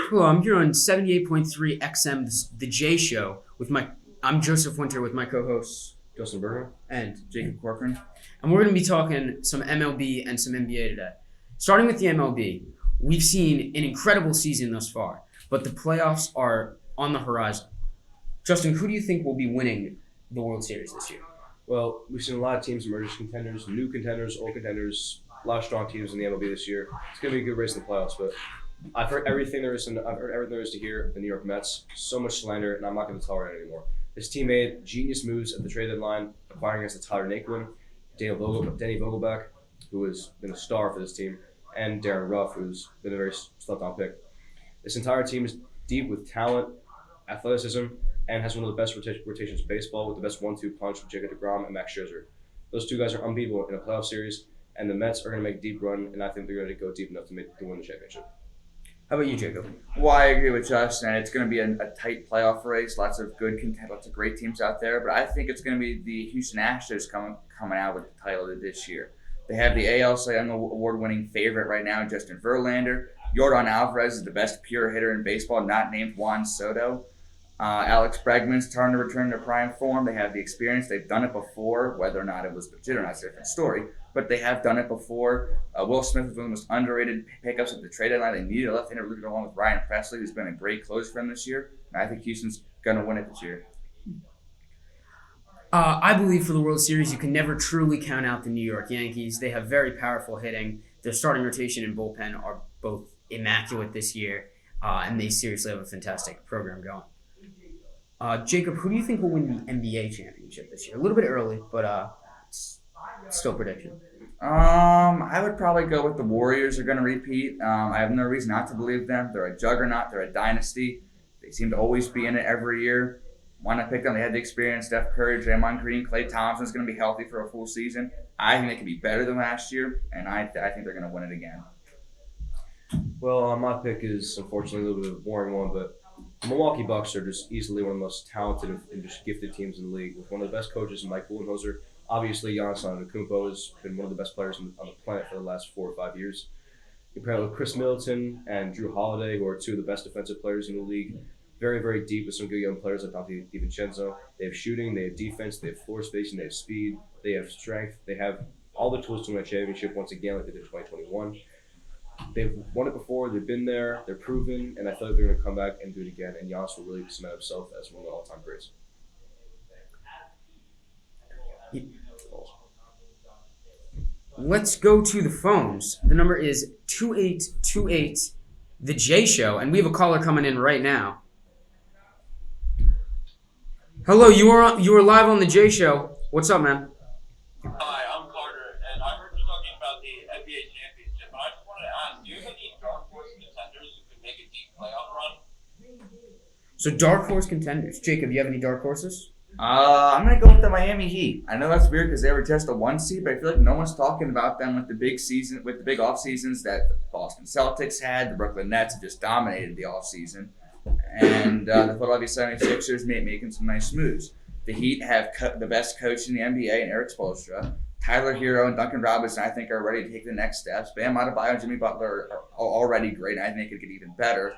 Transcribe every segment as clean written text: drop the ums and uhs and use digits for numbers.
Hello, I'm here on 78.3 XM, the J Show, I'm Joseph Winter with my co-hosts Justin Berger and Jacob Corcoran. and we're going to be talking some MLB and some NBA today. Starting with the MLB, we've seen an incredible season thus far, but the playoffs are on the horizon. Justin, who do you think will be winning the World Series this year? Well, we've seen a lot of teams emerge as contenders, new contenders, old contenders, a lot of strong teams in the MLB this year. It's going to be a good race in the playoffs, but I've heard everything there is to hear. The New York Mets, so much slander, and I'm not going to tolerate it anymore. This team made genius moves at the trade deadline, acquiring us Tyler Naquin, Denny Vogelback, who has been a star for this team, and Darren Ruff, who's been a very slept-on pick. This entire team is deep with talent, athleticism, and has one of the best rotations in baseball with the best 1-2 punch with Jacob deGrom and Max Scherzer. Those two guys are unbeatable in a playoff series, and the Mets are going to make a deep run, and I think they're going to go deep enough to win the championship. How about you, Jacob? Well, I agree with Justin. It's going to be a tight playoff race. Lots of great teams out there. But I think it's going to be the Houston Astros coming out with the title this year. They have the AL Cy Young Award-winning favorite right now, Justin Verlander. Yordan Alvarez is the best pure hitter in baseball, not named Juan Soto. Alex Bregman's trying to return to prime form. They have the experience. They've done it before. Whether or not it was legit or not is a different story. But they have done it before. Will Smith was one of the most underrated pickups at the trade deadline. They needed a left-hander to go along with Ryan Presley, who's been a great closer for them this year. And I think Houston's going to win it this year. I believe for the World Series, you can never truly count out the New York Yankees. They have very powerful hitting. Their starting rotation and bullpen are both immaculate this year, and they seriously have a fantastic program going. Jacob, who do you think will win the NBA championship this year? A little bit early, but still prediction. I would probably go with the Warriors are going to repeat. I have no reason not to believe them. They're a juggernaut. They're a dynasty. They seem to always be in it every year. Why not pick them? They had the experience. Steph Curry, Draymond Green, Klay Thompson's going to be healthy for a full season. I think they can be better than last year, and I think they're going to win it again. Well, my pick is unfortunately a little bit of a boring one, but the Milwaukee Bucks are just easily one of the most talented and just gifted teams in the league, with one of the best coaches, Mike Budenholzer. Obviously, Giannis Antetokounmpo has been one of the best players on the planet for the last 4 or 5 years. You pair it with Chris Middleton and Drew Holiday, who are two of the best defensive players in the league. Very, very deep with some good young players like Dante DiVincenzo. They have shooting, they have defense, they have floor spacing, they have speed, they have strength. They have all the tools to win a championship once again like they did in 2021. They've won it before, they've been there, they're proven, and I feel like they're going to come back and do it again, and Giannis will really cement himself as one of the all-time greats. Let's go to the phones. The number is 2828, the J Show, and we have a caller coming in right now. Hello, you are live on the J Show. What's up, man? Hi, I'm Carter, and I heard you talking about the NBA championship. I just wanted to ask, do you have any dark horse contenders who could make a deep playoff run? So dark horse contenders. Jacob, you have any dark horses? I'm going to go with the Miami Heat. I know that's weird because they were just a 1 seed, but I feel like no one's talking about them with the big off seasons that the Boston Celtics had. The Brooklyn Nets have just dominated the off season. And the Philadelphia 76ers making some nice moves. The Heat have the best coach in the NBA in Eric Spoelstra. Tyler Hero and Duncan Robinson, I think, are ready to take the next steps. Bam Adebayo and Jimmy Butler are already great, and I think it could get even better.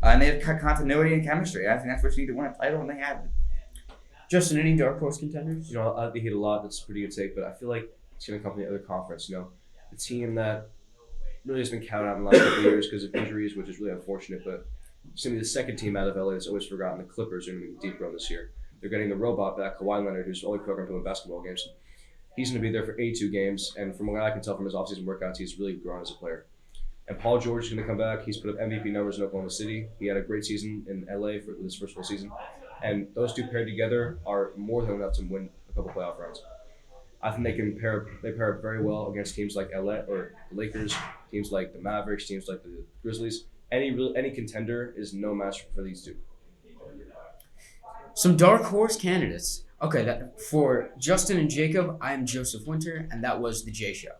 And they have continuity and chemistry. I think that's what you need to win a title, and they have it. Justin, any dark horse contenders? You know, I like the Heat a lot. That's a pretty good take, but I feel like it's going to come from the other conference. You know, the team that really has been counted out in the last couple of years because of injuries, which is really unfortunate, but it's going to be the second team out of LA that's always forgotten. The Clippers are going to make a deep run this year. They're getting the robot back, Kawhi Leonard, who's only programmed to win basketball games. He's going to be there for 82 games, and from what I can tell from his offseason workouts, he's really grown as a player. And Paul George is going to come back. He's put up MVP numbers in Oklahoma City. He had a great season in LA for his first full season. And those two paired together are more than enough to win a couple playoff rounds. I think they pair up very well against teams like LA or the Lakers, teams like the Mavericks, teams like the Grizzlies. Any contender is no match for these two. Some dark horse candidates. Okay, for Justin and Jacob, I am Joseph Winter, and that was the J Show.